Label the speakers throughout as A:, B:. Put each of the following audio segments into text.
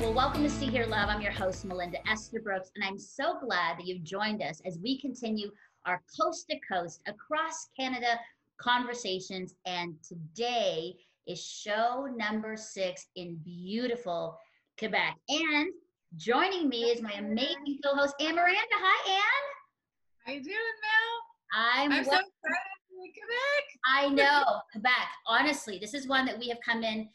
A: Well, welcome to See Hear Love. I'm your host, Melinda Estabrooks, and I'm so glad that you've joined us as we continue our coast to coast across Canada conversations. And today is show number 6 in beautiful Quebec. And joining me is my amazing co-host, Anne Miranda. Hi, Anne.
B: How you doing, Mel?
A: I'm
B: so excited to be in Quebec.
A: I know, Quebec. Honestly, this is one that we have come in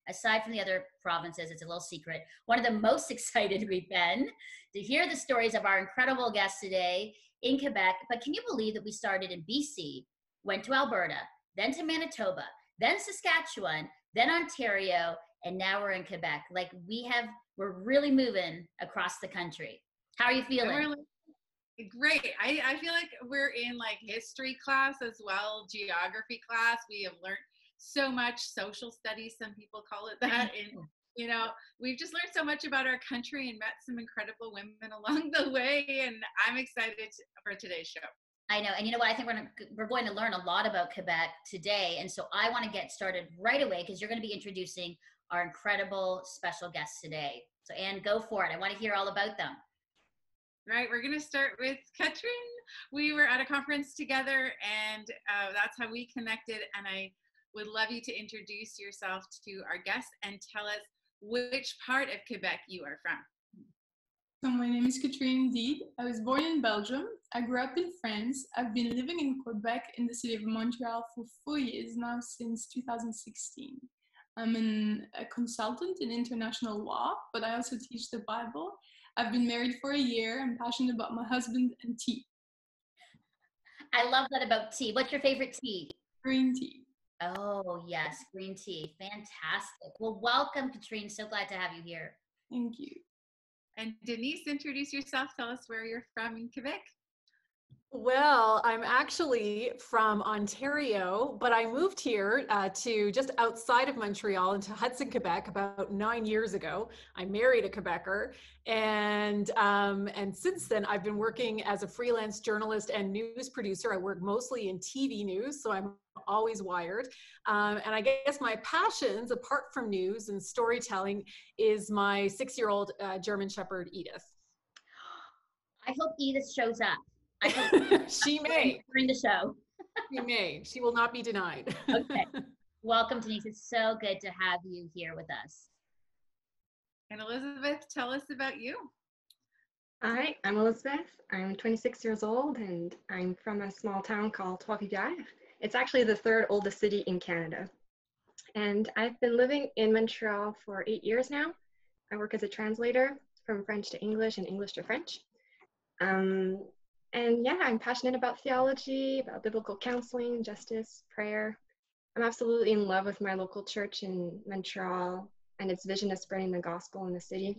A: aside from the other provinces, it's a little secret, one of the most excited we've been to hear the stories of our incredible guests today in Quebec. But can you believe that we started in BC, went to Alberta, then to Manitoba, then Saskatchewan, then Ontario, and now we're in Quebec. Like we're really moving across the country. How are you feeling?
B: Great. I feel like we're in like history class as well, geography class. We have learned so much, social studies, some people call it that. And, we've just learned so much about our country and met some incredible women along the way. And I'm excited for today's show.
A: I know. And you know what? I think we're going to learn a lot about Quebec today. And so I want to get started right away because you're going to be introducing our incredible special guests today. So Anne, go for it. I want to hear all about them.
B: Right, we're going to start with Katrien. We were at a conference together, and that's how we connected. And I would love you to introduce yourself to our guests and tell us which part of Quebec you are from.
C: So my name is Katrien indeed. I was born in Belgium. I grew up in France. I've been living in Quebec in the city of Montreal for 4 years now, since 2016. I'm a consultant in international law, but I also teach the Bible. I've been married for a year. I'm passionate about my husband and tea.
A: I love that about tea. What's your favorite tea?
C: Green tea.
A: Oh, yes, green tea. Fantastic. Well, welcome, Katrien. So glad to have you here.
C: Thank you.
B: And Denise, introduce yourself. Tell us where you're from in Quebec.
D: Well, I'm actually from Ontario, but I moved here to just outside of Montreal into Hudson, Quebec about 9 years ago. I married a Quebecer, and since then I've been working as a freelance journalist and news producer. I work mostly in TV news, so I'm always wired. And I guess my passions, apart from news and storytelling, is my 6-year-old German Shepherd, Edith.
A: I hope Edith shows up.
D: She may
A: during the show.
D: She may. She will not be denied.
A: Okay. Welcome, Denise. It's so good to have you here with us.
B: And Elisabeth, tell us about you.
E: Hi, I'm Elisabeth. I'm 26 years old and I'm from a small town called Trois-Rivières. It's actually the 3rd oldest city in Canada. And I've been living in Montreal for 8 years now. I work as a translator from French to English and English to French. And yeah, I'm passionate about theology, about biblical counseling, justice, prayer. I'm absolutely in love with my local church in Montreal and its vision of spreading the gospel in the city.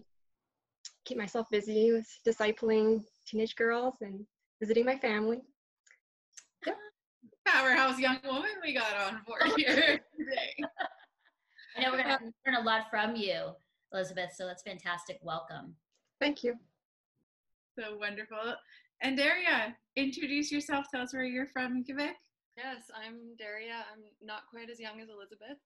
E: Keep myself busy with discipling teenage girls and visiting my family.
B: Yep. Powerhouse young woman we got on board here today.
A: I know we're going to learn a lot from you, Elisabeth, so that's fantastic. Welcome.
E: Thank you.
B: So wonderful. And Daria, introduce yourself. Tell us where you're from in Quebec.
F: Yes, I'm Daria. I'm not quite as young as Elisabeth,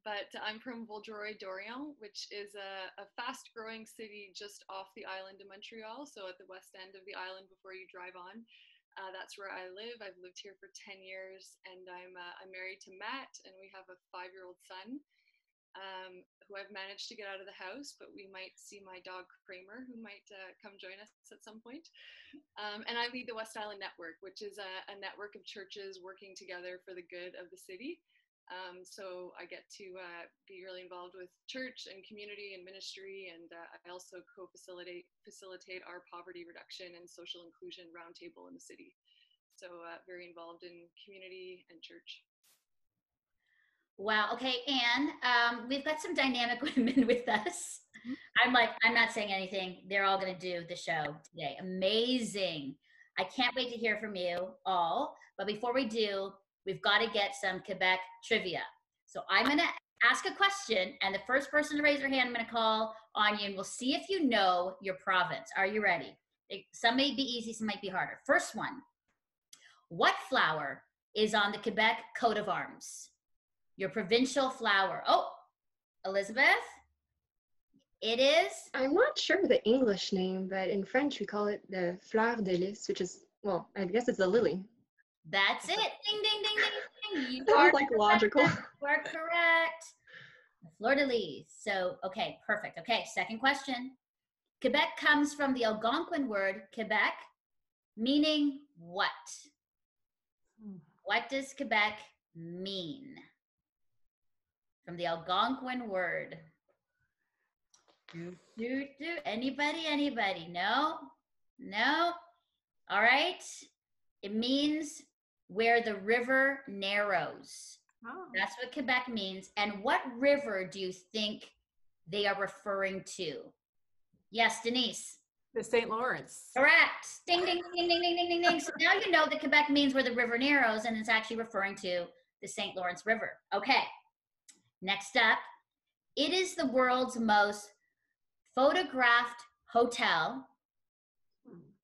F: but I'm from Vaudreuil-Dorion, which is a fast-growing city just off the island of Montreal, so at the west end of the island before you drive on. That's where I live. I've lived here for 10 years, and I'm married to Matt, and we have a 5-year-old son. Who I've managed to get out of the house, but we might see my dog Kramer, who might come join us at some point. And I lead the West Island Network, which is a network of churches working together for the good of the city. So I get to be really involved with church and community and ministry, and I also facilitate our poverty reduction and social inclusion roundtable in the city. So very involved in community and church.
A: Wow. Okay, Anne, we've got some dynamic women with us. I'm not saying anything. They're all going to do the show today. Amazing. I can't wait to hear from you all. But before we do, we've got to get some Quebec trivia. So I'm going to ask a question, and the first person to raise their hand, I'm going to call on you, and we'll see if you know your province. Are you ready? Some may be easy, some might be harder. First one. What flower is on the Quebec coat of arms? Your provincial flower. Oh, Elisabeth? It is?
E: I'm not sure the English name, but in French we call it the fleur de lys, which is, well, I guess it's a lily.
A: That's it. Ding, ding, ding, ding, ding. You
E: That
A: are
E: was like logical.
A: You are correct. The fleur de lis. So, okay, perfect. Okay, second question. Quebec comes from the Algonquin word Quebec, meaning what? What does Quebec mean? From the Algonquin word. Anybody? No? No? All right. It means where the river narrows.
D: Oh.
A: That's what Quebec means. And what river do you think they are referring to? Yes, Denise.
D: The St. Lawrence.
A: Correct. Ding, ding, ding, ding, ding, ding, ding, ding. So now you know that Quebec means where the river narrows, and it's actually referring to the St. Lawrence River. Okay. Next up, it is the world's most photographed hotel.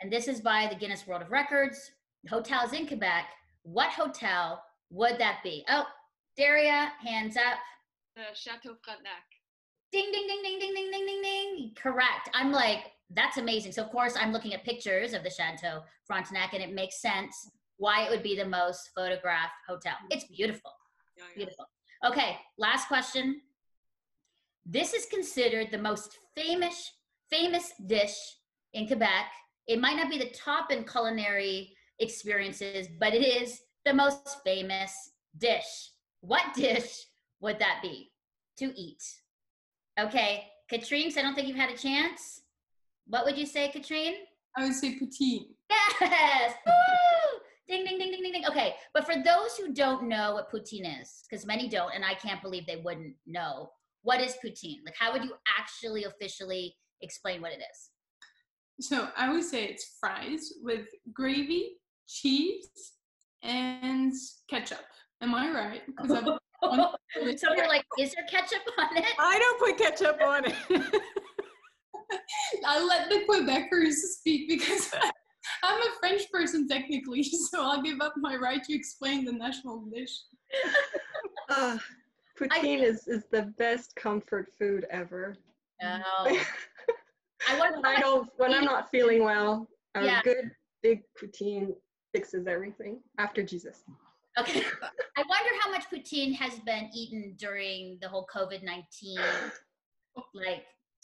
A: And this is by the Guinness World of Records. Hotels in Quebec. What hotel would that be? Oh, Daria, hands up.
F: The Chateau Frontenac.
A: Ding, ding, ding, ding, ding, ding, ding, ding, ding. Correct. I'm like, that's amazing. So, of course, I'm looking at pictures of the Chateau Frontenac, and it makes sense why it would be the most photographed hotel. It's beautiful.
F: Yeah.
A: Beautiful. Okay, last question. This is considered the most famous dish in Quebec. It might not be the top in culinary experiences, but it is the most famous dish. What dish would that be to eat? Okay, Katrien, so I don't think you've had a chance. What would you say, Katrien?
C: I would say poutine.
A: Yes! Woo! Ding, ding, ding, ding, ding, ding. Okay, but for those who don't know what poutine is, because many don't, and I can't believe they wouldn't know, what is poutine? Like, how would you actually officially explain what it is?
C: So I would say it's fries with gravy, cheese, and ketchup. Am I right? Because
A: Some people are like, is there ketchup on it?
D: I don't put ketchup on it.
C: I'll let the Quebecers speak because I'm a French person technically, so I'll give up my right to explain the national dish.
E: Poutine is the best comfort food ever.
A: Oh.
E: When I'm not feeling well, a
A: Yeah.
E: good big poutine fixes everything after Jesus.
A: Okay. I wonder how much poutine has been eaten during the whole COVID-19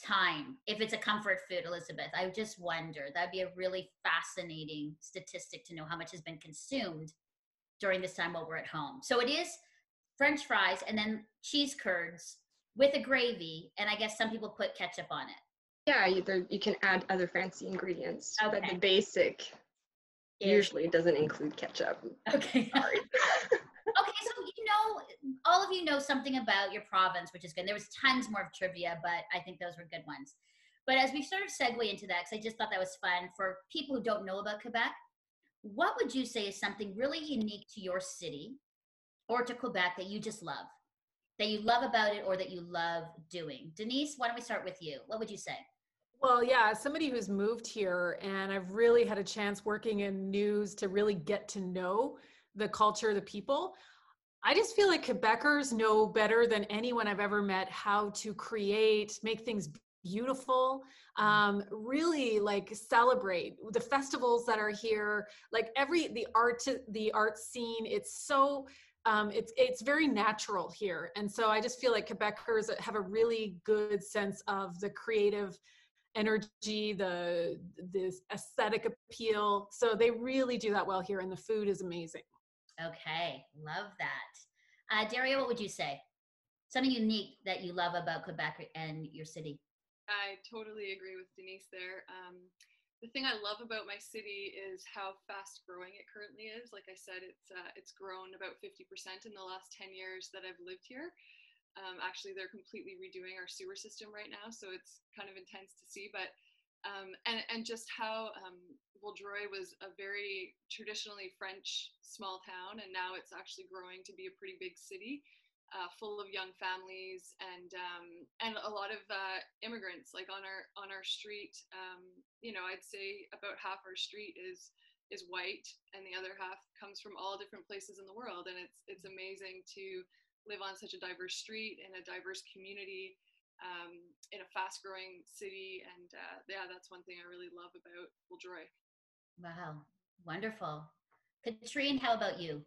A: time. If it's a comfort food, Elisabeth, I just wonder. That'd be a really fascinating statistic to know how much has been consumed during this time while we're at home. So it is French fries and then cheese curds with a gravy, and I guess some people put ketchup on it.
E: Yeah, you can add other fancy ingredients,
A: Okay.
E: but the basic usually doesn't include ketchup.
A: Okay.
E: Sorry.
A: Okay, so all of you know something about your province, which is good. There was tons more of trivia, but I think those were good ones. But as we sort of segue into that, because I just thought that was fun, for people who don't know about Quebec, what would you say is something really unique to your city or to Quebec that you just love? That you love about it or that you love doing? Denise, why don't we start with you? What would you say?
D: Well, yeah, as somebody who's moved here and I've really had a chance working in news to really get to know the culture, the people, I just feel like Quebecers know better than anyone I've ever met how to make things beautiful, really like celebrate the festivals that are here, like the art scene. It's so it's very natural here. And so I just feel like Quebecers have a really good sense of the creative energy, this aesthetic appeal. So they really do that well here, and the food is amazing.
A: Okay, love that. Daria, what would you say? Something unique that you love about Quebec and your city?
F: I totally agree with Denise there. The thing I love about my city is how fast growing it currently is. Like I said, it's grown about 50% in the last 10 years that I've lived here. Actually, they're completely redoing our sewer system right now, so it's kind of intense to see. But and just how Vaudreuil was a very traditionally French small town, and now it's actually growing to be a pretty big city, full of young families and a lot of immigrants. Like on our street, I'd say about half our street is white, and the other half comes from all different places in the world, and it's amazing to live on such a diverse street in a diverse community in a fast-growing city, and yeah, that's one thing I really love about Vaudreuil.
A: Wow, wonderful. Katrien, how about you?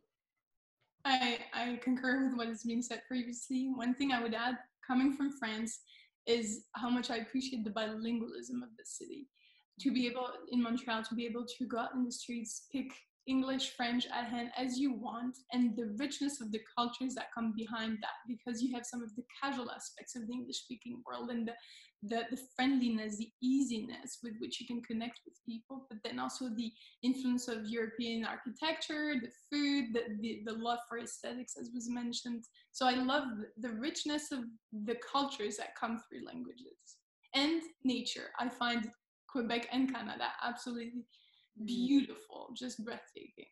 C: I concur with what has been said previously. One thing I would add, coming from France, is how much I appreciate the bilingualism of the city. To be able, in Montreal, to be able to go out in the streets, pick English, French at hand as you want, and the richness of the cultures that come behind that, because you have some of the casual aspects of the English-speaking world and the friendliness, the easiness with which you can connect with people, but then also the influence of European architecture, the food, the love for aesthetics, as was mentioned. So I love the richness of the cultures that come through languages. And nature. I find Quebec and Canada absolutely beautiful, just breathtaking.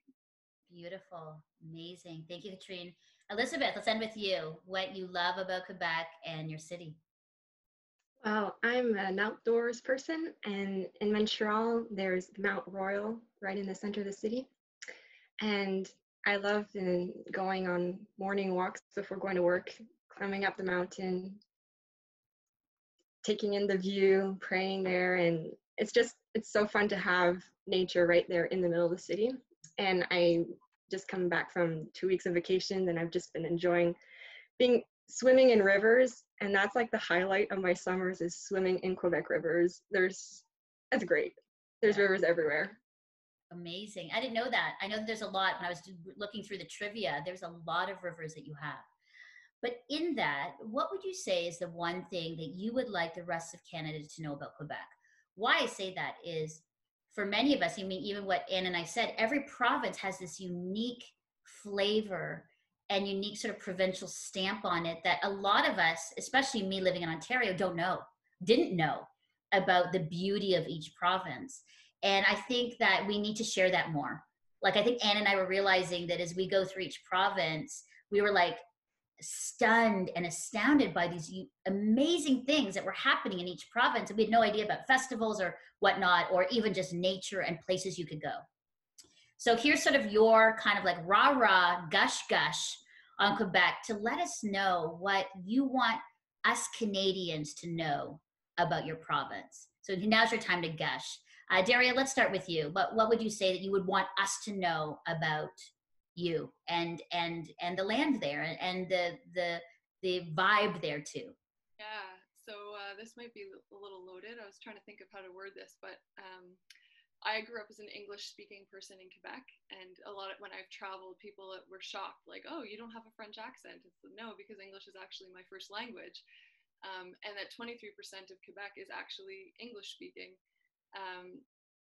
A: Beautiful, amazing. Thank you, Katrien. Elisabeth, let's end with you. What you love about Quebec and your city?
E: Well, I'm an outdoors person, and in Montreal, there's Mount Royal right in the center of the city. And I love going on morning walks before going to work, climbing up the mountain, taking in the view, praying there. And it's so fun to have nature right there in the middle of the city. And I just come back from 2 weeks of vacation, and I've just been enjoying swimming in rivers. And that's like the highlight of my summers, is swimming in Quebec rivers. That's great. There's rivers everywhere.
A: Amazing. I didn't know that. I know that there's a lot. When I was looking through the trivia, there's a lot of rivers that you have. But in that, what would you say is the one thing that you would like the rest of Canada to know about Quebec? Why I say that is, for many of us, I mean, even what Anne and I said, every province has this unique flavor and unique sort of provincial stamp on it that a lot of us, especially me living in Ontario, didn't know about the beauty of each province. And I think that we need to share that more. Like, I think Anne and I were realizing that as we go through each province, we were like stunned and astounded by these amazing things that were happening in each province. And we had no idea about festivals or whatnot, or even just nature and places you could go. So here's sort of your kind of like rah-rah, gush on Quebec to let us know what you want us Canadians to know about your province. So now's your time to gush. Daria, let's start with you. But what would you say that you would want us to know about you and the land there and the vibe there too?
F: Yeah, so this might be a little loaded. I was trying to think of how to word this, but I grew up as an English-speaking person in Quebec, and when I've traveled, people were shocked, like, "Oh, you don't have a French accent?" It's no, because English is actually my first language, and that 23% of Quebec is actually English-speaking.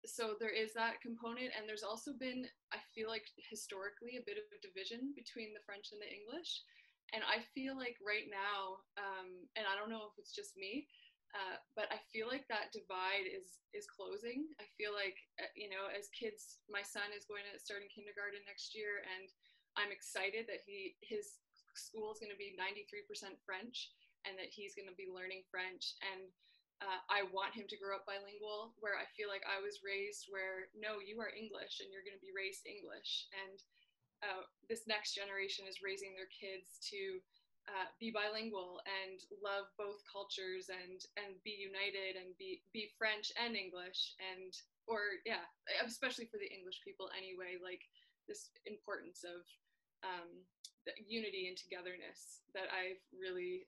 F: So there is that component, and there's also been, I feel like historically, a bit of division between the French and the English, and I feel like right now, and I don't know if it's just me, but I feel like that divide is closing. I feel like, as kids, my son is going to start in kindergarten next year, and I'm excited that his school is going to be 93% French, and that he's going to be learning French. And I want him to grow up bilingual, where I feel like I was raised where, no, you are English and you're going to be raised English. And this next generation is raising their kids to be bilingual and love both cultures and be united and be French and English, especially for the English people anyway, like this importance of the unity and togetherness that I've really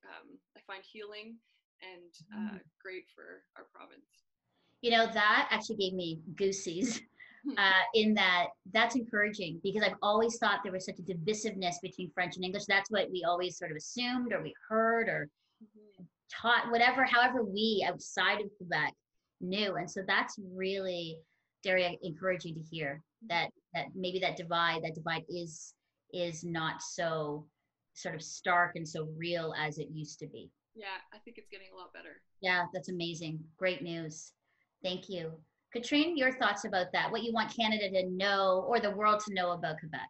F: I find healing and great for our province.
A: That actually gave me goosies. In that's encouraging, because I've always thought there was such a divisiveness between French and English. That's what we always sort of assumed, or we heard, or taught, however we outside of Quebec knew. And so that's really very encouraging to hear that maybe that divide is not so sort of stark and so real as it used to be.
F: Yeah, I think it's getting a lot better.
A: Yeah, that's amazing. Great news. Thank you. Katrien, your thoughts about that? What you want Canada to know, or the world to know, about Quebec?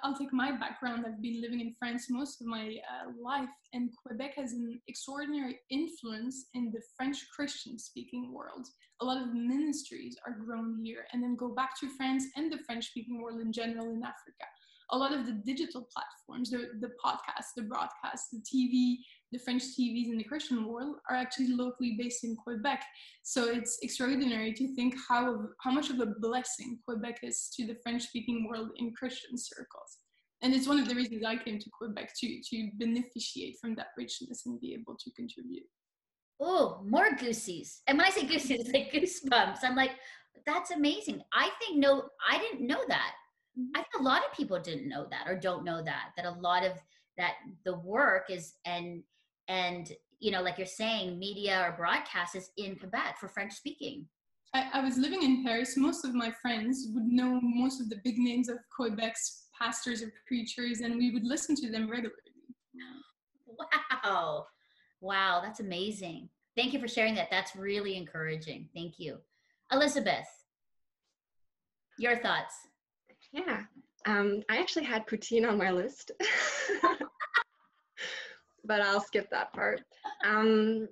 C: I'll take my background. I've been living in France most of my life, and Quebec has an extraordinary influence in the French Christian-speaking world. A lot of ministries are grown here, and then go back to France and the French-speaking world in general in Africa. a lot of the digital platforms, the podcasts, the broadcasts, the TV, the French TVs in the Christian world are actually locally based in Quebec. So it's extraordinary to think how much of a blessing Quebec is to the French-speaking world in Christian circles. And it's one of the reasons I came to Quebec, to beneficiate from that richness and be able to contribute.
A: Oh, more goosies. And when I say goosies, it's like goosebumps. I'm like, that's amazing. I didn't know that. I think a lot of people didn't know that, or don't know that a lot of that the work is, and you know, like you're saying, media or broadcast is in Quebec for French speaking.
C: I was living in Paris. Most of my friends would know most of the big names of Quebec's pastors or preachers, and we would listen to them regularly.
A: Wow, that's amazing. Thank you for sharing that. That's really encouraging. Thank you. Elisabeth, your thoughts?
E: Yeah, I actually had poutine on my list, but I'll skip that part. I'm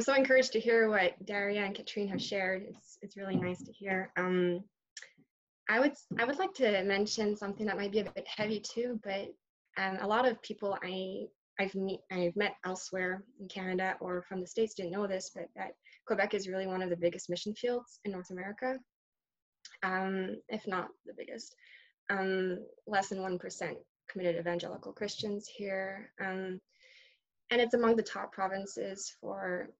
E: so encouraged to hear what Daria and Katrien have shared. It's really nice to hear. I would like to mention something that might be a bit heavy too, but a lot of people I've met elsewhere in Canada or from the States didn't know this, but that Quebec is really one of the biggest mission fields in North America, if not the biggest. Less than 1% committed evangelical Christians here. And it's among the top provinces for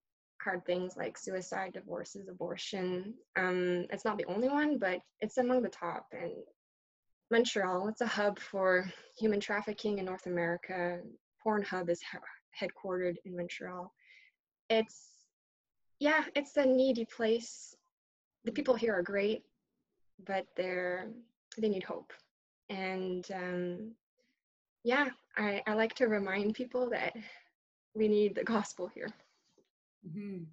E: hard things like suicide, divorces, abortion. It's not the only one, but it's among the top. And Montreal, it's a hub for human trafficking in North America. Pornhub is headquartered in Montreal. It's a needy place. The people here are great, but they need hope. And I like to remind people that we need the gospel here.
A: Mm-hmm.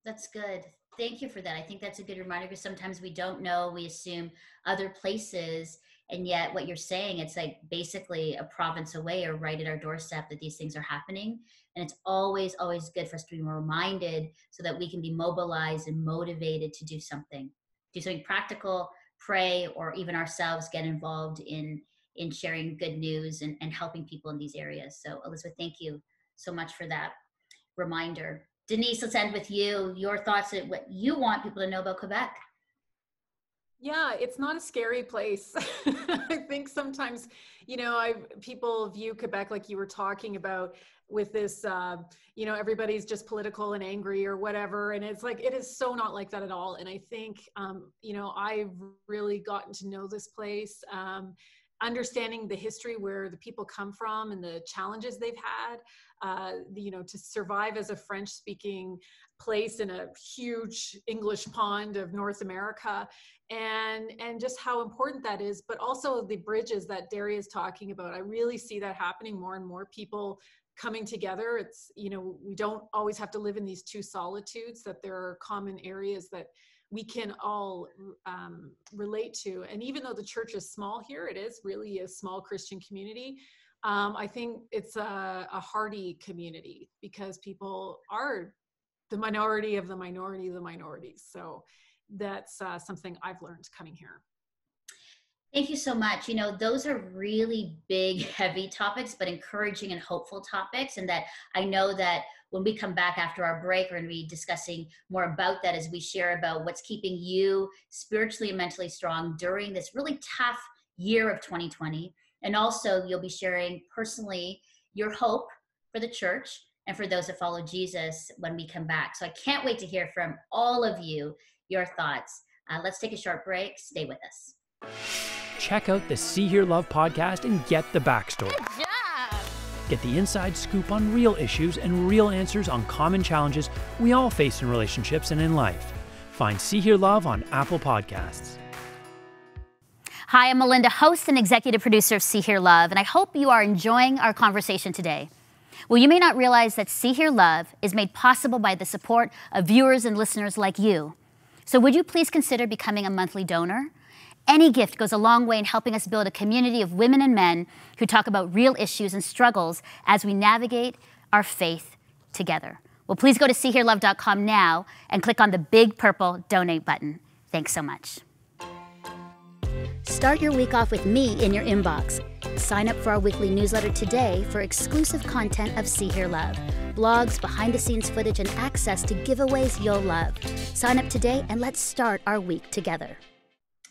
A: That's good. Thank you for that. I think that's a good reminder, because sometimes we don't know, we assume other places, and yet what you're saying, it's like basically a province away or right at our doorstep that these things are happening. And it's always, always good for us to be reminded so that we can be mobilized and motivated to do something practical, pray, or even ourselves get involved in sharing good news and helping people in these areas. So Elisabeth, thank you so much for that reminder. Denise, let's end with you. Your thoughts on what you want people to know about Quebec.
D: Yeah, it's not a scary place. I think sometimes, you know, people view Quebec, like you were talking about, with this, you know, everybody's just political and angry or whatever. And it's like, it is so not like that at all. And I think, you know, I've really gotten to know this place, understanding the history where the people come from and the challenges they've had, you know, to survive as a French-speaking place in a huge English pond of North America, and just how important that is, but also the bridges that Daria is talking about. I really see that happening, more and more people coming together. It's, you know, we don't always have to live in these two solitudes, that there are common areas that we can all relate to. And even though the church is small here, it is really a small Christian community. I think it's a hearty community, because people are the minority of the minority of the minorities. So that's something I've learned coming here.
A: Thank you so much. You know, those are really big, heavy topics, but encouraging and hopeful topics. And that I know that when we come back after our break, we're going to be discussing more about that as we share about what's keeping you spiritually and mentally strong during this really tough year of 2020. And also you'll be sharing personally your hope for the church and for those that follow Jesus when we come back. So I can't wait to hear from all of you, your thoughts. Let's take a short break. Stay with us.
G: Check out the See Hear Love podcast and get the backstory.
H: Yeah.
G: Get the inside scoop on real issues and real answers on common challenges we all face in relationships and in life. Find See Hear Love on Apple Podcasts.
H: Hi, I'm Melinda, host and executive producer of See Hear Love, and I hope you are enjoying our conversation today. Well, you may not realize that See Hear Love is made possible by the support of viewers and listeners like you. So would you please consider becoming a monthly donor? Any gift goes a long way in helping us build a community of women and men who talk about real issues and struggles as we navigate our faith together. Well, please go to seehearlove.com now and click on the big purple donate button. Thanks so much. Start your week off with me in your inbox. Sign up for our weekly newsletter today for exclusive content of See Hear Love, blogs, behind-the-scenes footage, and access to giveaways you'll love. Sign up today and let's start our week together.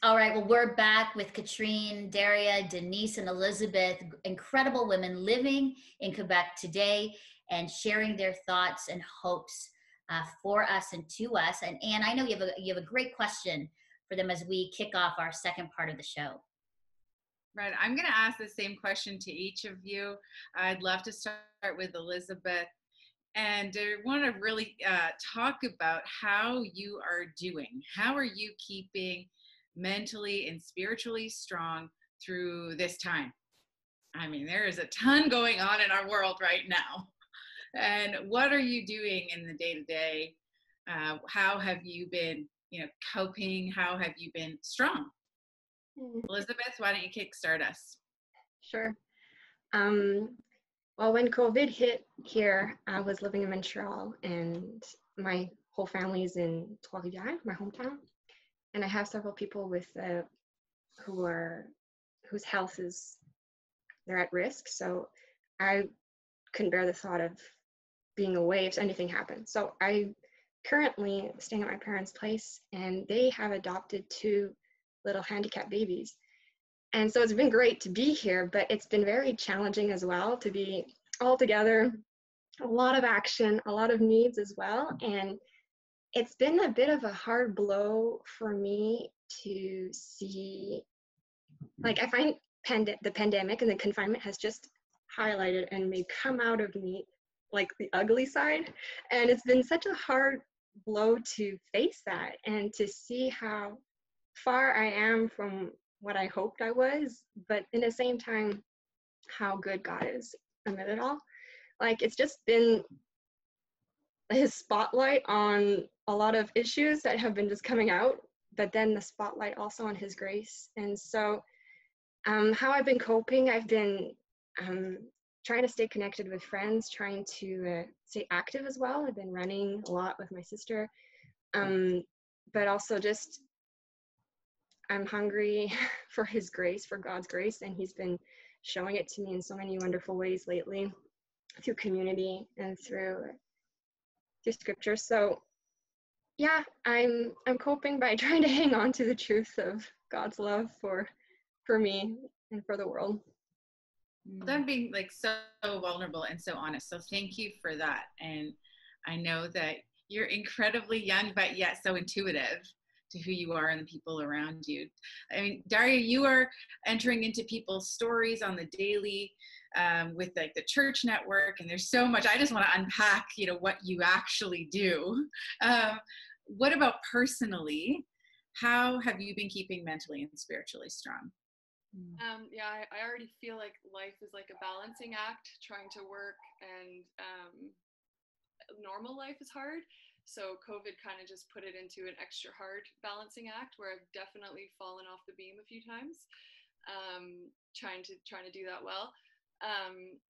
A: All right, well, we're back with Katrien, Daria, Denise, and Elisabeth, incredible women living in Quebec today and sharing their thoughts and hopes for us and to us. And Anne, I know you have a great question for them as we kick off our second part of the show.
B: Right, I'm going to ask the same question to each of you. I'd love to start with Elisabeth. And I want to really talk about how you are doing. How are you keeping mentally and spiritually strong through this time? I mean, there is a ton going on in our world right now. And what are you doing in the day-to-day? How have you been, coping? How have you been strong? Elisabeth, why don't you kickstart us?
E: Sure. Well, when COVID hit here, I was living in Montreal, and my whole family is in Trois-Rivières, my hometown. And I have several people with whose health they're at risk. So I couldn't bear the thought of being away if anything happened. So I currently staying at my parents' place, and they have adopted 2 little handicapped babies. And so it's been great to be here, but it's been very challenging as well to be all together, a lot of action, a lot of needs as well. And it's been a bit of a hard blow for me to see, like, I find the pandemic and the confinement has just highlighted and made come out of me like the ugly side. And it's been such a hard blow to face that and to see how far I am from what I hoped I was, but in the same time, how good God is amid it all. Like, it's just been his spotlight on a lot of issues that have been just coming out, but then the spotlight also on his grace. And so how I've been coping, I've been trying to stay connected with friends, trying to stay active as well. I've been running a lot with my sister, but also just I'm hungry for his grace, for God's grace, and he's been showing it to me in so many wonderful ways lately through community and through scripture. So yeah, I'm coping by trying to hang on to the truth of God's love for me and for the world.
B: Them being like so vulnerable and so honest. So thank you for that. And I know that you're incredibly young, but yet so intuitive to who you are and the people around you. I mean, Daria, you are entering into people's stories on the daily with like the church network, and there's so much. I just want to unpack, what you actually do. What about personally? How have you been keeping mentally and spiritually strong?
F: Yeah, I already feel like life is like a balancing act, trying to work and normal life is hard. So COVID kind of just put it into an extra hard balancing act where I've definitely fallen off the beam a few times, trying to do that well.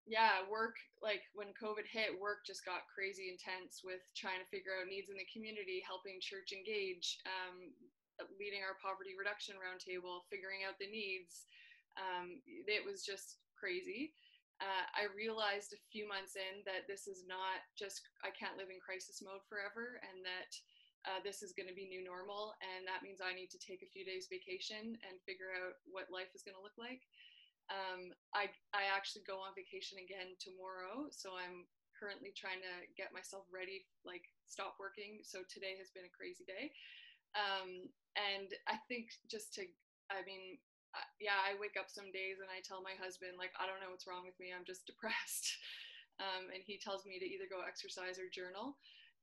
F: Yeah, work, like when COVID hit, work just got crazy intense with trying to figure out needs in the community, helping church engage, leading our poverty reduction roundtable, figuring out the needs. It was just crazy. I realized a few months in that this is not just, I can't live in crisis mode forever, and that this is going to be new normal, and that means I need to take a few days vacation and figure out what life is going to look like. I actually go on vacation again tomorrow, so I'm currently trying to get myself ready, like stop working. So today has been a crazy day. And I think I wake up some days and I tell my husband, like, I don't know what's wrong with me, I'm just depressed. And he tells me to either go exercise or journal,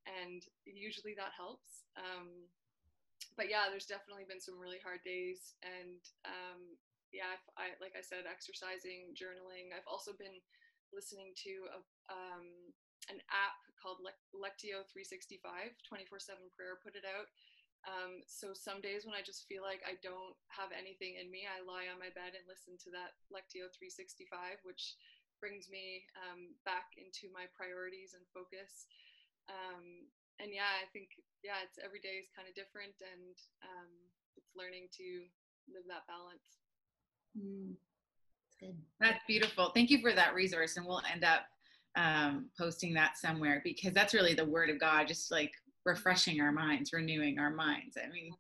F: and usually that helps. But yeah, there's definitely been some really hard days, and yeah, like I said, exercising, journaling. I've also been listening to an app called Lectio 365, 24/7 prayer, put it out. So some days when I just feel like I don't have anything in me, I lie on my bed and listen to that Lectio 365, which brings me back into my priorities and focus. And yeah, I think, it's every day is kind of different, and it's learning to live that balance.
A: That's good.
B: That's beautiful. Thank you for that resource. And we'll end up posting that somewhere, because that's really the word of God, just like refreshing our minds, renewing our minds. I mean,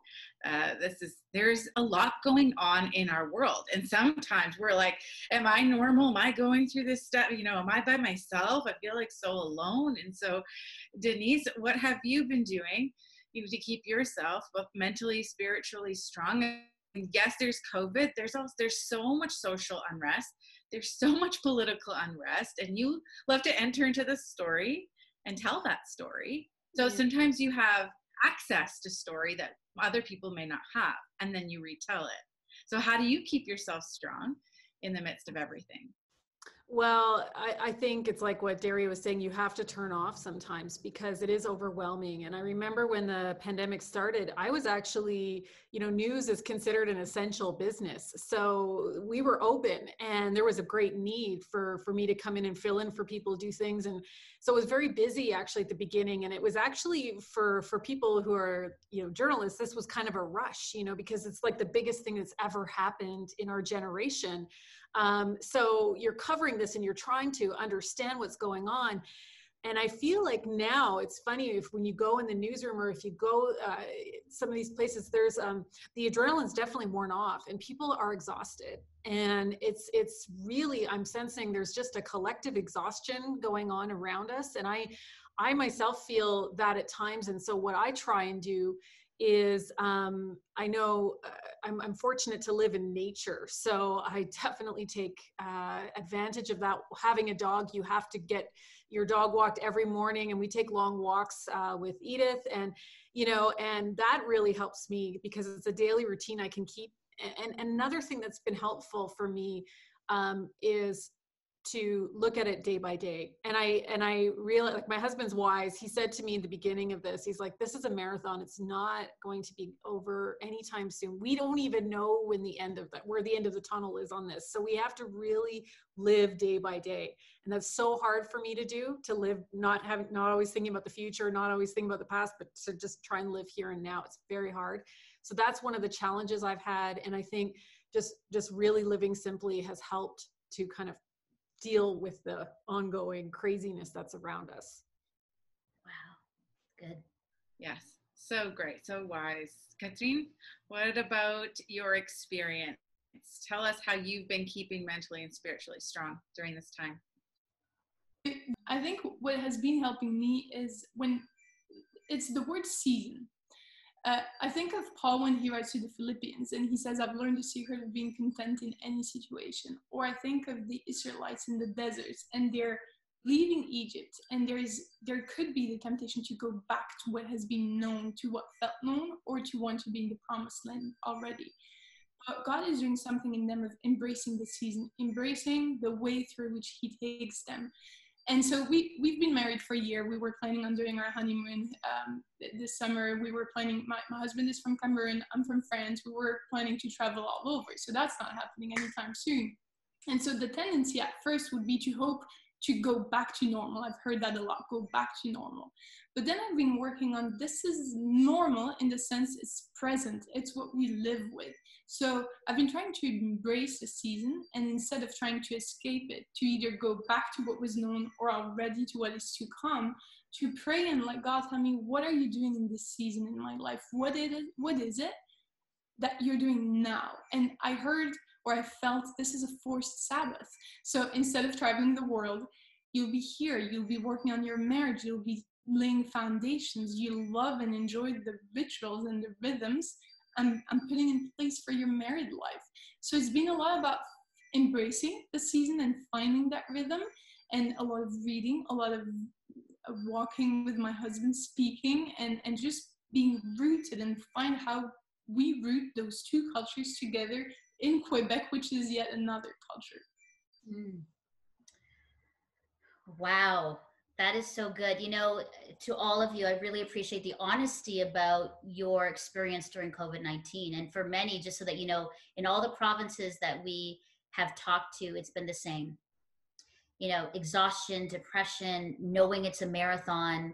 B: there's a lot going on in our world. And sometimes we're like, am I normal? Am I going through this stuff? You know, am I by myself? I feel like so alone. And so, Denise, what have you been doing, you know, to keep yourself both mentally, spiritually strong? And yes, there's COVID. There's so much social unrest. There's so much political unrest, and you love to enter into the story and tell that story. So sometimes you have access to story that other people may not have, and then you retell it. So how do you keep yourself strong in the midst of everything?
D: Well, I think it's like what Daria was saying, you have to turn off sometimes because it is overwhelming. And I remember when the pandemic started, I was actually, you know, news is considered an essential business. So we were open and there was a great need for me to come in and fill in for people, do things. And so it was very busy actually at the beginning. And it was actually for people who are, you know, journalists, this was kind of a rush, you know, because it's like the biggest thing that's ever happened in our generation. So you're covering this and you're trying to understand what's going on. And I feel like now it's funny if when you go in the newsroom or if you go some of these places, there's the adrenaline's definitely worn off and people are exhausted. And it's really, I'm sensing there's just a collective exhaustion going on around us. And I myself feel that at times. And so what I try and do is I know I'm fortunate to live in nature. So I definitely take advantage of that. Having a dog, you have to get your dog walked every morning, and we take long walks with Edith, and you know, and that really helps me because it's a daily routine I can keep. And another thing that's been helpful for me is to look at it day by day. And I realize, like, my husband's wise. He said to me in the beginning of this, he's like, this is a marathon. It's not going to be over anytime soon. We don't even know when where the end of the tunnel is on this. So we have to really live day by day. And that's so hard for me to do, to live, not always thinking about the future, not always thinking about the past, but to just try and live here and now. It's very hard. So that's one of the challenges I've had. And I think just really living simply has helped to kind of deal with the ongoing craziness that's around us.
A: Wow. Good.
B: Yes. So great. So wise. Katrien, what about your experience? Tell us how you've been keeping mentally and spiritually strong during this time.
C: I think what has been helping me is when it's the word season. I think of Paul when he writes to the Philippians and he says, I've learned the secret of being content in any situation. Or I think of the Israelites in the deserts and they're leaving Egypt, and there could be the temptation to go back to what has been known, to what felt known, or to want to be in the promised land already. But God is doing something in them of embracing the season, embracing the way through which he takes them. And so we've been married for a year. We were planning on doing our honeymoon this summer. We were planning, my husband is from Cameroon, I'm from France. We were planning to travel all over. So that's not happening anytime soon. And so the tendency at first would be to hope to go back to normal. I've heard that a lot, go back to normal. But then I've been working on this is normal in the sense it's present. It's what we live with. So I've been trying to embrace the season, and instead of trying to escape it, to either go back to what was known or already to what is to come, to pray and let God tell me, what are you doing in this season in my life? What is it that you're doing now? And I heard, or I felt, this is a forced Sabbath. So instead of traveling the world, you'll be here, you'll be working on your marriage, you'll be laying foundations, you love and enjoy the rituals and the rhythms I'm putting in place for your married life. So it's been a lot about embracing the season and finding that rhythm, and a lot of reading, a lot of walking with my husband, speaking, and just being rooted and find how we root those two cultures together in Quebec, which is yet another culture.
A: Mm. Wow. That is so good. You know, to all of you, I really appreciate the honesty about your experience during COVID-19. And for many, just so that you know, in all the provinces that we have talked to, it's been the same. You know, exhaustion, depression, knowing it's a marathon,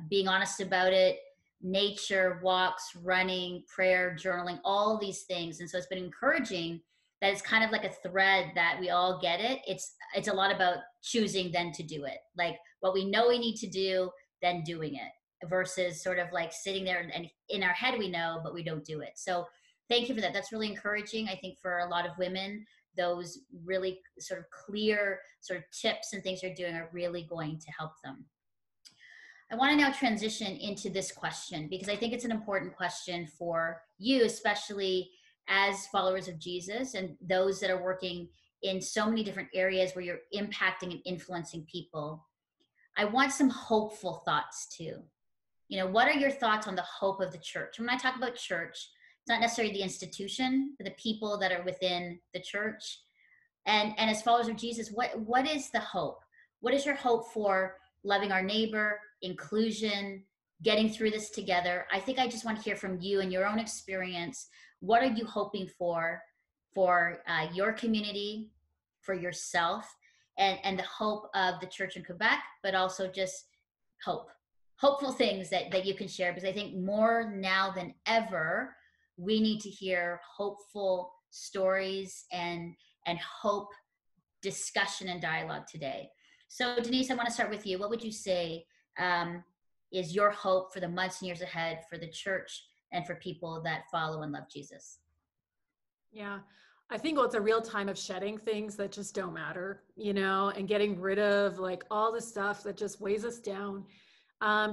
A: being honest about it, nature, walks, running, prayer, journaling, all these things. And so it's been encouraging that it's kind of like a thread that we all get it. It's a lot about choosing then to do it. Like what we know we need to do, then doing it, versus sort of like sitting there and in our head we know, but we don't do it. So thank you for that. That's really encouraging. I think for a lot of women, those really sort of clear sort of tips and things you're doing are really going to help them. I want to now transition into this question, because I think it's an important question for you, especially as followers of Jesus and those that are working in so many different areas where you're impacting and influencing people. I want some hopeful thoughts too. You know, what are your thoughts on the hope of the church? When I talk about church, it's not necessarily the institution, but the people that are within the church. And as followers of Jesus, what is the hope? What is your hope for loving our neighbor, inclusion, getting through this together? I think I just want to hear from you and your own experience. What are you hoping for your community, for yourself, and the hope of the church in Quebec, but also just hopeful things that you can share? Because I think more now than ever, we need to hear hopeful stories and hope, discussion, and dialogue today. So Denise, I want to start with you. What would you say is your hope for the months and years ahead for the church and for people that follow and love Jesus?
D: Yeah, I think it's a real time of shedding things that just don't matter, and getting rid of like all the stuff that just weighs us down.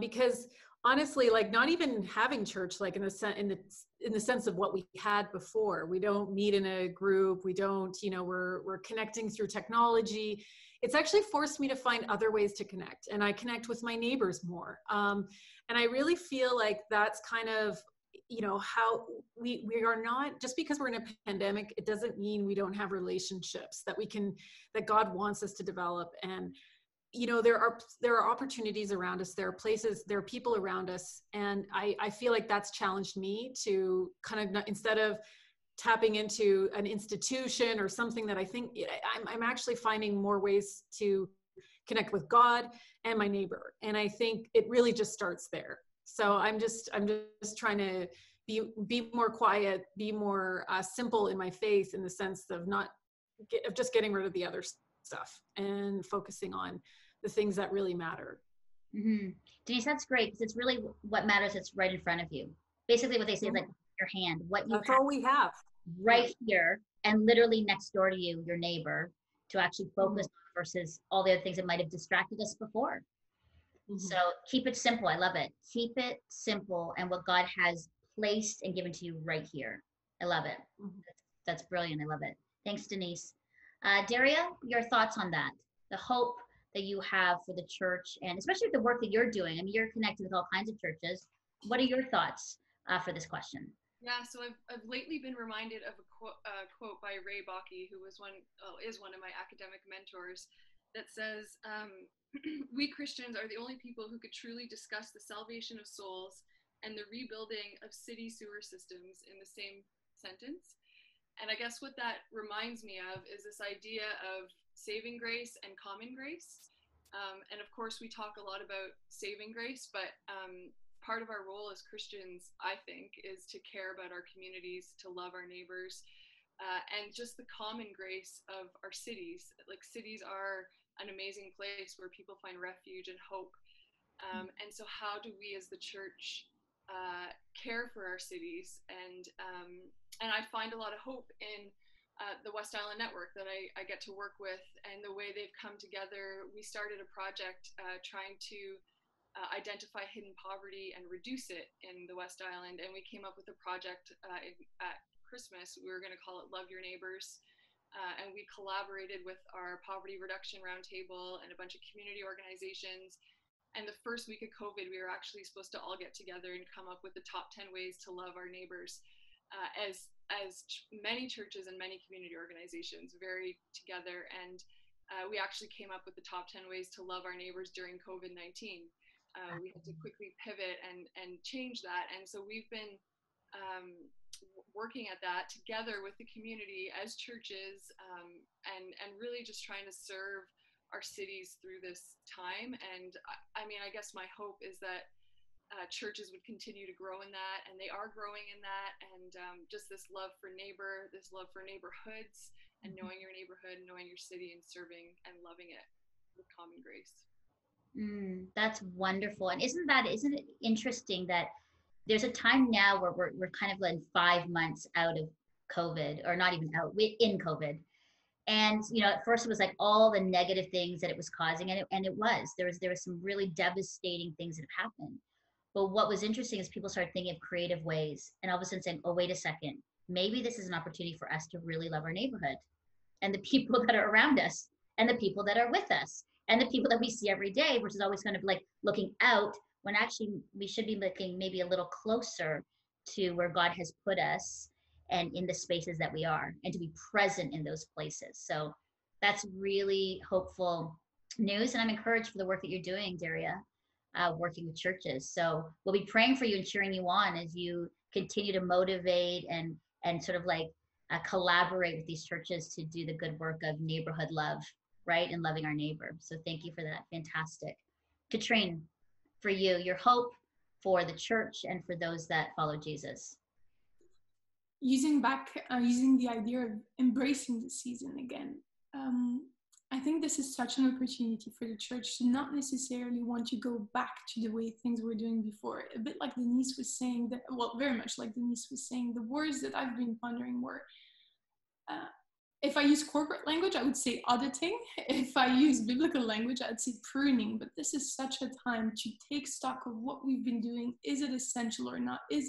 D: Because honestly, like not even having church, like in the sense of what we had before, we don't meet in a group. We don't, we're connecting through technology. It's actually forced me to find other ways to connect, and I connect with my neighbors more. And I really feel like that's kind of, how we are not, just because we're in a pandemic, it doesn't mean we don't have relationships that God wants us to develop. And, there are opportunities around us. There are places, there are people around us. And I feel like that's challenged me to kind of, instead of tapping into an institution or something that I think I'm actually finding more ways to connect with God and my neighbor. And I think it really just starts there. So I'm just trying to be more quiet, be more simple in my faith, in the sense of of just getting rid of the other stuff and focusing on the things that really matter.
A: Mm-hmm. Denise, that's great, because it's really what matters. It's right in front of you. Basically what they say is like your hand,
D: That's all we have
A: right here, and literally next door to you, your neighbor, to actually focus on, versus all the other things that might have distracted us before. So keep it simple. I love it. Keep it simple, and what God has placed and given to you right here. I love it. That's brilliant. I love it. Thanks, Denise. Daria, your thoughts on that? The hope that you have for the church, and especially the work that you're doing. I mean, you're connected with all kinds of churches. What are your thoughts for this question?
F: Yeah, so I've lately been reminded of a quote by Ray Bakke, who is one of my academic mentors, that says, we Christians are the only people who could truly discuss the salvation of souls and the rebuilding of city sewer systems in the same sentence. And I guess what that reminds me of is this idea of saving grace and common grace. And of course, we talk a lot about saving grace, but part of our role as Christians, I think, is to care about our communities, to love our neighbors, and just the common grace of our cities. Like, cities are an amazing place where people find refuge and hope. And so how do we as the church care for our cities? And I find a lot of hope in the West Island Network that I get to work with, and the way they've come together. We started a project trying to identify hidden poverty and reduce it in the West Island. And we came up with a project at Christmas. We were going to call it Love Your Neighbors. And we collaborated with our Poverty Reduction Roundtable and a bunch of community organizations. And the first week of COVID, we were actually supposed to all get together and come up with the top 10 ways to love our neighbors. As many churches and many community organizations vary together. And we actually came up with the top 10 ways to love our neighbors during COVID-19. We had to quickly pivot and change that. And so we've been working at that together with the community as churches, and really just trying to serve our cities through this time. And I mean, I guess my hope is that churches would continue to grow in that, and they are growing in that, and just this love for neighbor, this love for neighborhoods, and knowing your neighborhood, knowing your city, and serving and loving it with common grace.
A: That's wonderful. And isn't it interesting that there's a time now where we're kind of like 5 months out of COVID, or not even out, we're in COVID. And, you know, at first it was like all the negative things that it was causing. And it was, there was some really devastating things that happened. But what was interesting is people started thinking of creative ways, and all of a sudden saying, oh, wait a second, maybe this is an opportunity for us to really love our neighborhood and the people that are around us and the people that are with us and the people that we see every day, which is always kind of like looking out, when actually we should be looking maybe a little closer to where God has put us and in the spaces that we are, and to be present in those places. So that's really hopeful news. And I'm encouraged for the work that you're doing, Daria, working with churches. So we'll be praying for you and cheering you on as you continue to motivate and sort of like collaborate with these churches to do the good work of neighborhood love, right? And loving our neighbor. So thank you for that. Fantastic. Katrien, for you, your hope for the church and for those that follow Jesus.
C: Using the idea of embracing the season again. I think this is such an opportunity for the church to not necessarily want to go back to the way things were doing before. A bit like Denise was saying, very much like Denise was saying, the words that I've been pondering were, if I use corporate language, I would say auditing. If I use biblical language, I'd say pruning. But this is such a time to take stock of what we've been doing. Is it essential or not? Is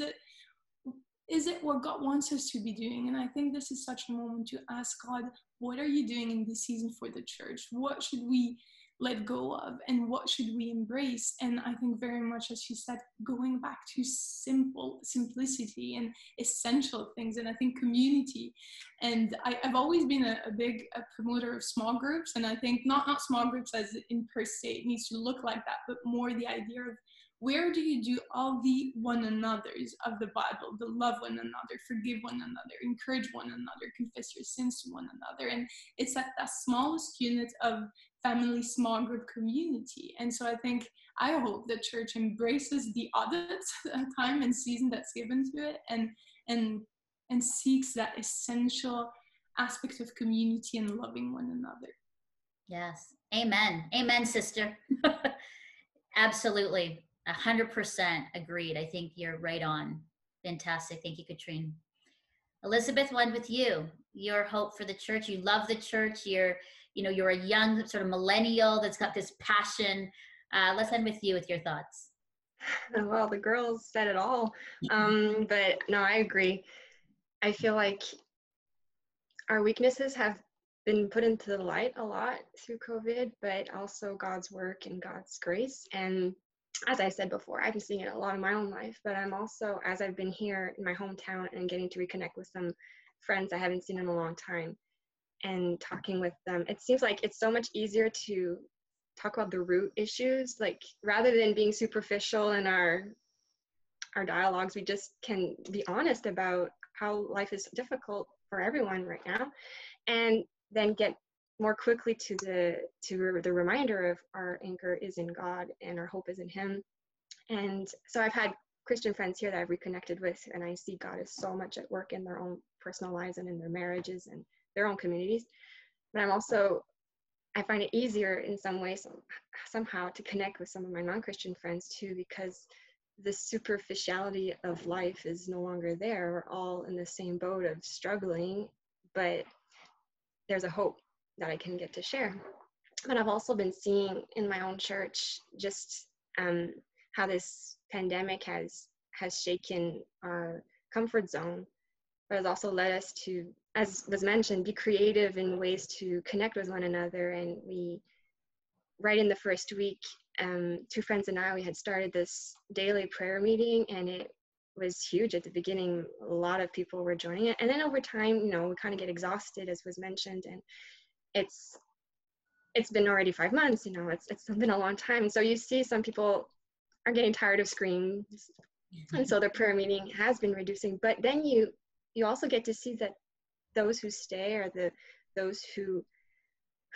C: it what God wants us to be doing? And I think this is such a moment to ask God, what are you doing in this season for the church? What should we let go of and what should we embrace? And I think very much, as she said, going back to simplicity and essential things. And I think community. And I've always been a big promoter of small groups. And I think not small groups as in per se, it needs to look like that, but more the idea of, where do you do all the one another's of the Bible, the love one another, forgive one another, encourage one another, confess your sins to one another? And it's at that smallest unit of family, small group community. And so I hope the church embraces the audit time and season that's given to it and seeks that essential aspect of community and loving one another.
A: Yes. Amen. Amen, sister. Absolutely. 100% agreed. I think you're right on. Fantastic. Thank you, Katrien. Elisabeth, one with you. Your hope for the church. You love the church. You're a young sort of millennial that's got this passion. Let's end with you with your thoughts.
E: Well, the girls said it all. But no, I agree. I feel like our weaknesses have been put into the light a lot through COVID, but also God's work and God's grace. And as I said before, I've been seeing it a lot in my own life, but I'm also, as I've been here in my hometown and getting to reconnect with some friends I haven't seen in a long time and talking with them, it seems like it's so much easier to talk about the root issues, like rather than being superficial in our dialogues, we just can be honest about how life is difficult for everyone right now, and then get more quickly to the reminder of our anchor is in God and our hope is in Him. And so I've had Christian friends here that I've reconnected with, and I see God is so much at work in their own personal lives and in their marriages and their own communities. But I find it easier in some ways somehow to connect with some of my non-Christian friends too, because the superficiality of life is no longer there. We're all in the same boat of struggling, but there's a hope that I can get to share. But I've also been seeing in my own church just how this pandemic has shaken our comfort zone, but has also led us to, as was mentioned, be creative in ways to connect with one another. And we, right in the first week, two friends and I, we had started this daily prayer meeting, and it was huge at the beginning. A lot of people were joining it, and then over time, we kind of get exhausted, as was mentioned, and it's been already 5 months. It's been a long time. So you see some people are getting tired of screens, and so the prayer meeting has been reducing. But then you also get to see that those who stay are those who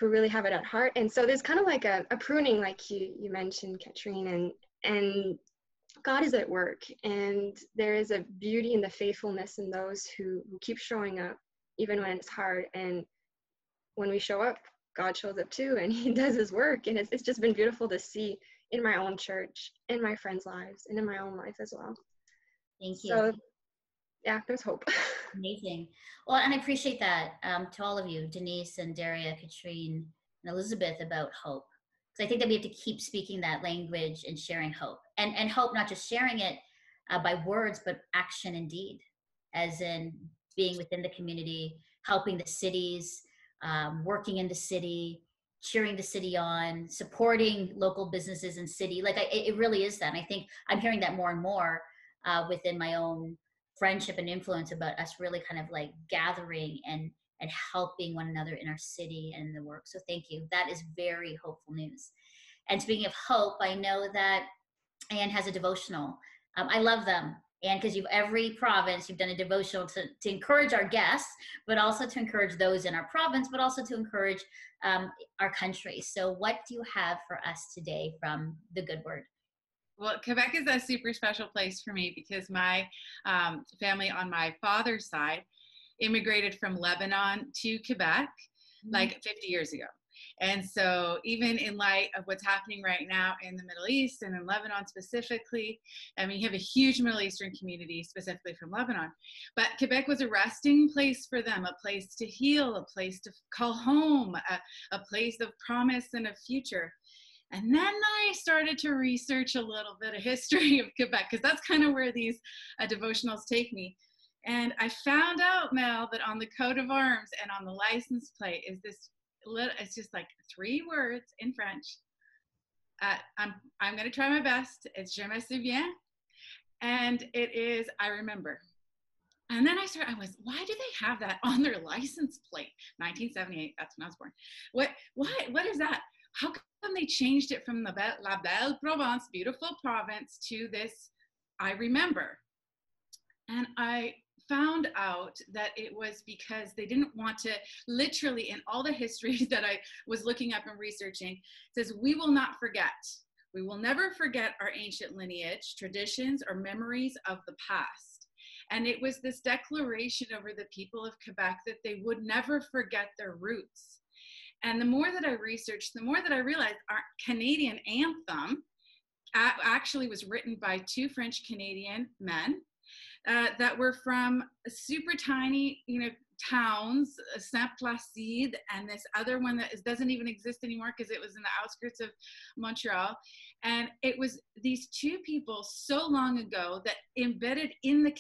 E: really have it at heart. And so there's kind of like a pruning, like you mentioned, Katrien, and God is at work, and there is a beauty in the faithfulness in those who keep showing up, even when it's hard. And when we show up, God shows up too, and he does his work. And it's just been beautiful to see in my own church, in my friends' lives, and in my own life as well.
A: Thank you.
E: So yeah, there's hope.
A: Amazing. Well, and I appreciate that to all of you, Denise and Daria, Katrien, and Elisabeth, about hope. Because I think that we have to keep speaking that language and sharing hope. And hope, not just sharing it by words, but action and deed, as in being within the community, helping the cities, working in the city, cheering the city on, supporting local businesses and city. Like it really is that. And I think I'm hearing that more and more within my own friendship and influence, about us really kind of like gathering and helping one another in our city and in the work. So thank you. That is very hopeful news. And speaking of hope, I know that Anne has a devotional. I love them, Anne, because every province, you've done a devotional to encourage our guests, but also to encourage those in our province, but also to encourage our country. So what do you have for us today from the Good Word?
B: Well, Quebec is a super special place for me because my family on my father's side immigrated from Lebanon to Quebec like 50 years ago. And so even in light of what's happening right now in the Middle East and in Lebanon specifically, I mean, you have a huge Middle Eastern community specifically from Lebanon, but Quebec was a resting place for them, a place to heal, a place to call home, a place of promise and a future. And then I started to research a little bit of history of Quebec, because that's kind of where these devotionals take me. And I found out, Mel, that on the coat of arms and on the license plate is this little, it's just like 3 words in French. I'm going to try my best. It's Je me souviens. And it is, I remember. And then I was, why do they have that on their license plate? 1978, that's when I was born. What is that? How come they changed it from La Belle Province, beautiful province, to this, I remember? And I found out that it was because they didn't want to, literally in all the history that I was looking up and researching, it says, we will not forget. We will never forget our ancient lineage, traditions, or memories of the past. And it was this declaration over the people of Quebec that they would never forget their roots. And the more that I researched, the more that I realized our Canadian anthem actually was written by 2 French-Canadian men that were from super tiny, towns, Saint-Placide, and this other one that doesn't even exist anymore because it was in the outskirts of Montreal. And it was these 2 people so long ago that embedded in the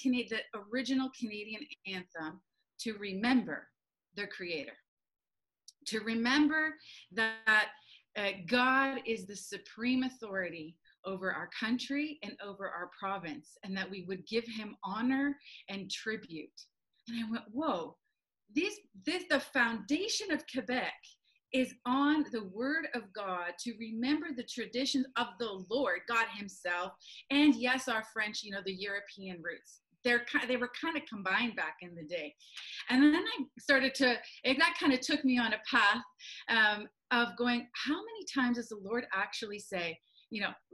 B: original Canadian anthem to remember their creator. To remember that God is the supreme authority over our country and over our province, and that we would give him honor and tribute. And I went, whoa, the foundation of Quebec is on the word of God, to remember the traditions of the Lord, God himself, and yes, our French, the European roots. They were kind of combined back in the day. And then I started that kind of took me on a path of going, how many times does the Lord actually say,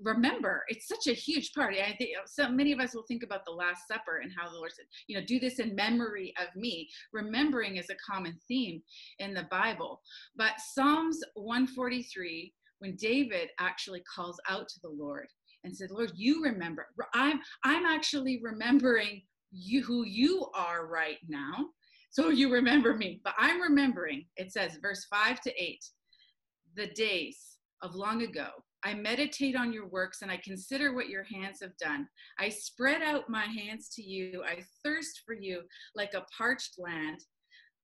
B: remember? It's such a huge part. I think so many of us will think about the Last Supper and how the Lord said, do this in memory of me. Remembering is a common theme in the Bible. But Psalms 143, when David actually calls out to the Lord and said, Lord, you remember. I'm actually remembering who you are right now. So you remember me. But I'm remembering, it says, verse 5-8, the days of long ago. I meditate on your works and I consider what your hands have done. I spread out my hands to you. I thirst for you like a parched land.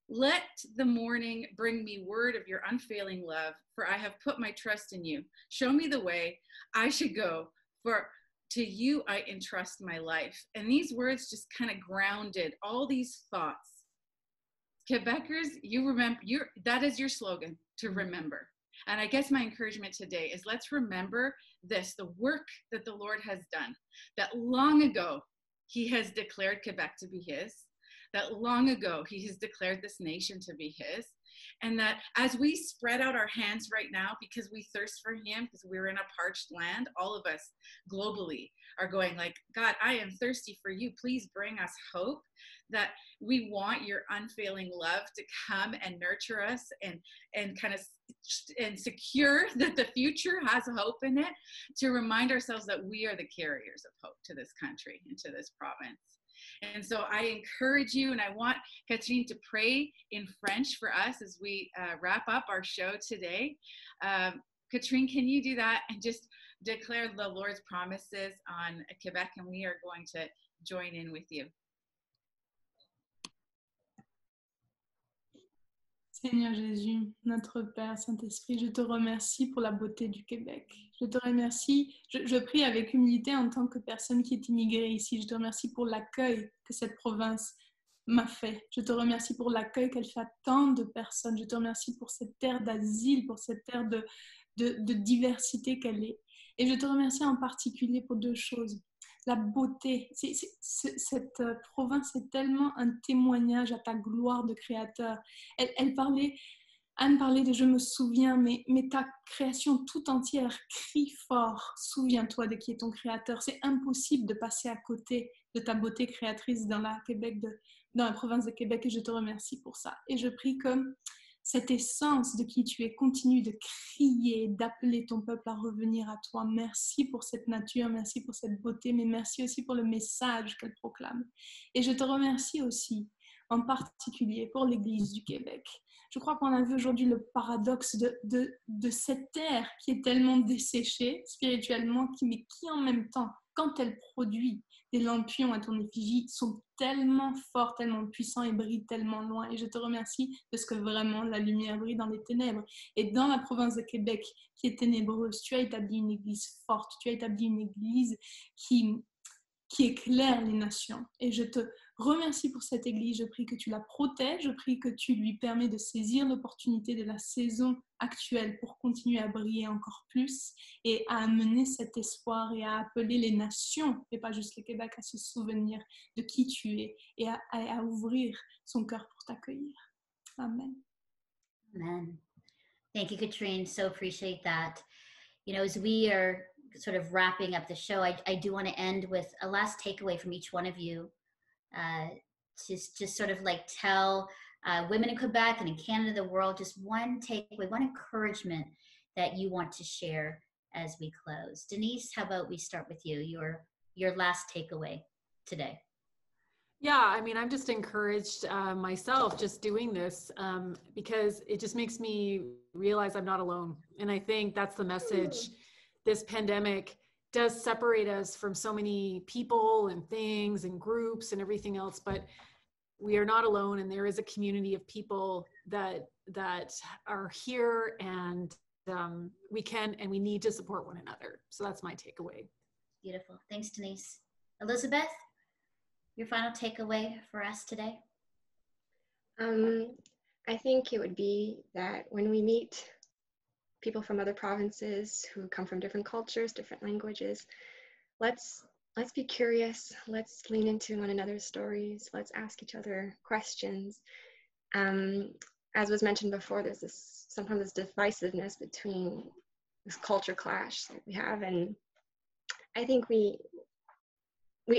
B: Let the morning bring me word of your unfailing love, for I have put my trust in you. Show me the way I should go, for to you I entrust my life. And these words just kind of grounded all these thoughts. Quebecers, you remember, that is your slogan, to remember. And I guess my encouragement today is, let's remember this, the work that the Lord has done, that long ago he has declared Quebec to be his, that long ago he has declared this nation to be his, And that as we spread out our hands right now, because we thirst for him, because we're in a parched land, all of us globally are going like, God, I am thirsty for you. Please bring us hope. That we want your unfailing love to come and nurture us and kind of and secure that the future has hope in it, to remind ourselves that we are the carriers of hope to this country and to this province. And so I encourage you, and I want Katrien to pray in French for us as we wrap up our show today. Katrien, can you do that and just declare the Lord's promises on Quebec, and we are going to join in with you.
C: Seigneur Jésus, notre Père, Saint-Esprit, je te remercie pour la beauté du Québec. Je te remercie, je prie avec humilité en tant que personne qui est immigrée ici. Je te remercie pour l'accueil que cette province m'a fait. Je te remercie pour l'accueil qu'elle fait à tant de personnes. Je te remercie pour cette terre d'asile, pour cette terre de diversité qu'elle est. Et je te remercie en particulier pour deux choses. La beauté, cette province est tellement un témoignage à ta gloire de créateur. Anne parlait de « je me souviens », mais ta création tout entière crie fort « souviens-toi de qui est ton créateur ». C'est impossible de passer à côté de ta beauté créatrice dans la province de Québec, et je te remercie pour ça. Et je prie que cette essence de qui tu es continue de crier, d'appeler ton peuple à revenir à toi. Merci pour cette nature, merci pour cette beauté, mais merci aussi pour le message qu'elle proclame. Et je te remercie aussi, en particulier, pour l'Église du Québec. Je crois qu'on a vu aujourd'hui le paradoxe de cette terre qui est tellement desséchée spirituellement, mais qui en même temps, quand elle produit des lampions à ton effigie, sont tellement forts, tellement puissants et brillent tellement loin. Et je te remercie parce que vraiment la lumière brille dans les ténèbres. Et dans la province de Québec, qui est ténébreuse, tu as établi une église forte, tu as établi une église qui éclaire les nations. Et je te remercie pour cette église. Je prie que tu la protèges, je prie que tu lui permets de saisir l'opportunité de la saison actuelle pour continuer à briller encore plus et à amener cet espoir et à appeler les nations, et pas juste le Québec, à se souvenir de qui tu es et à ouvrir son cœur pour t'accueillir. Amen.
A: Amen. Thank you, Katrien. So appreciate that. You know, as we are sort of wrapping up the show, I do want to end with a last takeaway from each one of you. Just sort of like tell women in Quebec and in Canada, the world, just one takeaway, one encouragement that you want to share as we close. Denise, how about we start with you, your last takeaway today?
D: Yeah, I mean, I'm just encouraged myself just doing this because it just makes me realize I'm not alone. And I think that's the message. This pandemic does separate us from so many people and things and groups and everything else, but we are not alone, and there is a community of people that are here, and we can and we need to support one another. So that's my takeaway.
A: Beautiful. Thanks, Denise. Elisabeth, your final takeaway for us today?
E: I think it would be that when we meet people from other provinces who come from different cultures, different languages, let's be curious. Let's lean into one another's stories. Let's ask each other questions. As was mentioned before, there's sometimes this divisiveness between this culture clash that we have, and I think we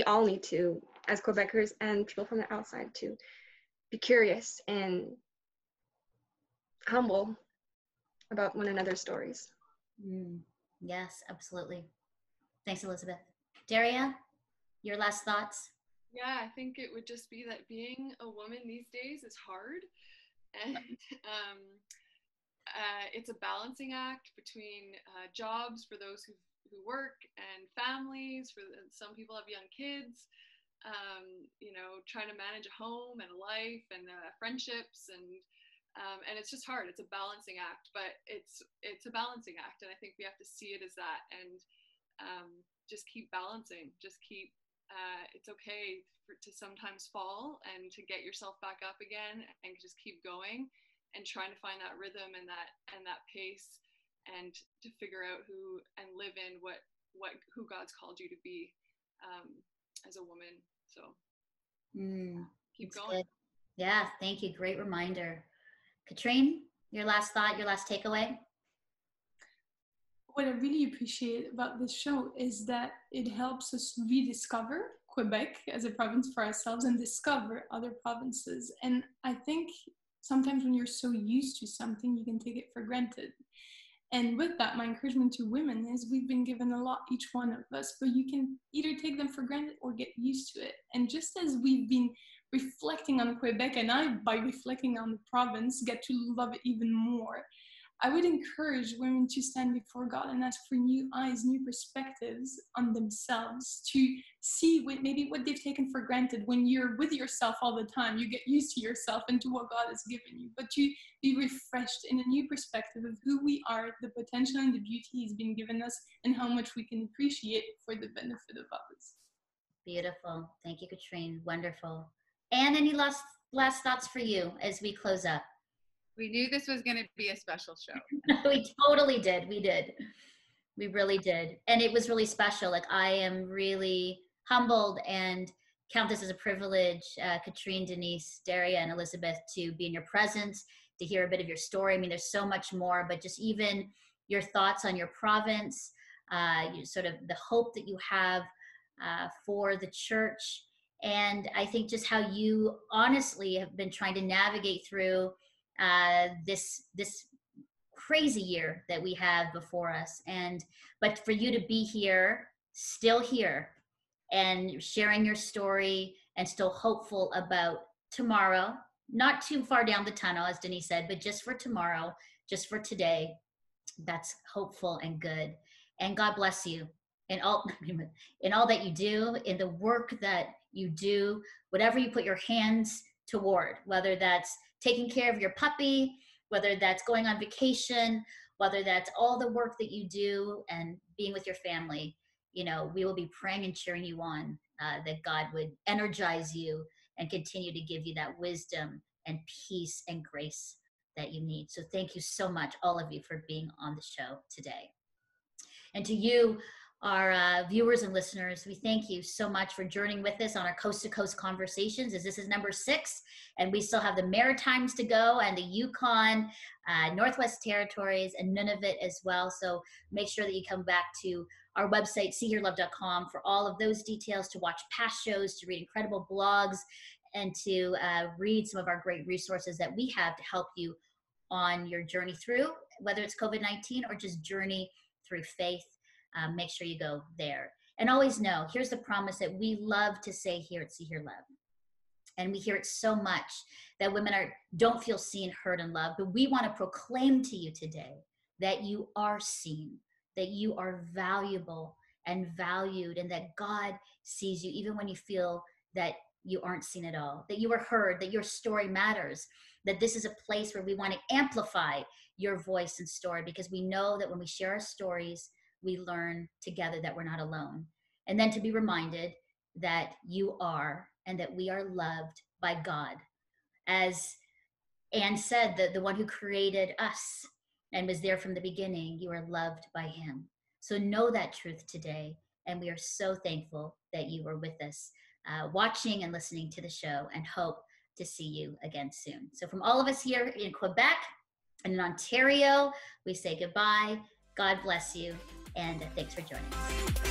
E: all need to, as Quebecers and people from the outside, to be curious and humble about one another's stories.
A: Yes, absolutely. Thanks, Elisabeth. Daria, your last thoughts?
F: Yeah, I think it would just be that being a woman these days is hard, and it's a balancing act between jobs for those who work and families. Some people have young kids. You know, trying to manage a home and a life and friendships, and it's just hard. It's a balancing act, but it's a balancing act, and I think we have to see it as that, and just keep balancing. Just keep. It's okay to sometimes fall and to get yourself back up again, and just keep going and trying to find that rhythm and that pace, and to figure out who and live in who God's called you to be as a woman. So keep going.
A: Good. Yeah, thank you. Great reminder. Katrien, your last thought, your last takeaway?
C: What I really appreciate about this show is that it helps us rediscover Quebec as a province for ourselves and discover other provinces. And I think sometimes when you're so used to something, you can take it for granted. And with that, my encouragement to women is we've been given a lot, each one of us, but you can either take them for granted or get used to it. And just as we've been reflecting on Quebec, and I, by reflecting on the province, get to love it even more, I would encourage women to stand before God and ask for new eyes, new perspectives on themselves, to see maybe what they've taken for granted. When you're with yourself all the time, you get used to yourself and to what God has given you, but to be refreshed in a new perspective of who we are, the potential and the beauty He's been given us, and how much we can appreciate for the benefit of others.
A: Beautiful. Thank you, Katrien. Wonderful. And any last thoughts for you as we close up?
B: We knew this was going to be a special show.
A: We totally did. We did. We really did. And it was really special. Like, I am really humbled and count this as a privilege, Katrien, Denise, Daria, and Elisabeth, to be in your presence, to hear a bit of your story. I mean, there's so much more, but just even your thoughts on your province, sort of the hope that you have for the church. And I think just how you honestly have been trying to navigate through this crazy year that we have before us. But for you to be here, still here, and sharing your story and still hopeful about tomorrow, not too far down the tunnel, as Denise said, but just for tomorrow, just for today, that's hopeful and good. And God bless you in all that you do, in the work that you do, whatever you put your hands toward, whether that's taking care of your puppy, whether that's going on vacation, whether that's all the work that you do and being with your family. You know, we will be praying and cheering you on, that God would energize you and continue to give you that wisdom and peace and grace that you need. So thank you so much, all of you, for being on the show today. And to you, our viewers and listeners, we thank you so much for journeying with us on our Coast to Coast Conversations, as this is number 6, and we still have the Maritimes to go, and the Yukon, Northwest Territories, and Nunavut as well. So make sure that you come back to our website, seehearlove.com, for all of those details, to watch past shows, to read incredible blogs, and to read some of our great resources that we have to help you on your journey through, whether it's COVID-19 or just journey through faith. Make sure you go there. And always know, here's the promise that we love to say here at See Hear Love. And we hear it so much, that women don't feel seen, heard, and loved. But we want to proclaim to you today that you are seen, that you are valuable and valued, and that God sees you even when you feel that you aren't seen at all, that you are heard, that your story matters, that this is a place where we want to amplify your voice and story, because we know that when we share our stories, we learn together that we're not alone. And then to be reminded that you are, and that we are loved by God. As Anne said, the one who created us and was there from the beginning, you are loved by Him. So know that truth today. And we are so thankful that you were with us, watching and listening to the show, and hope to see you again soon. So from all of us here in Quebec and in Ontario, we say goodbye. God bless you. And thanks for joining us.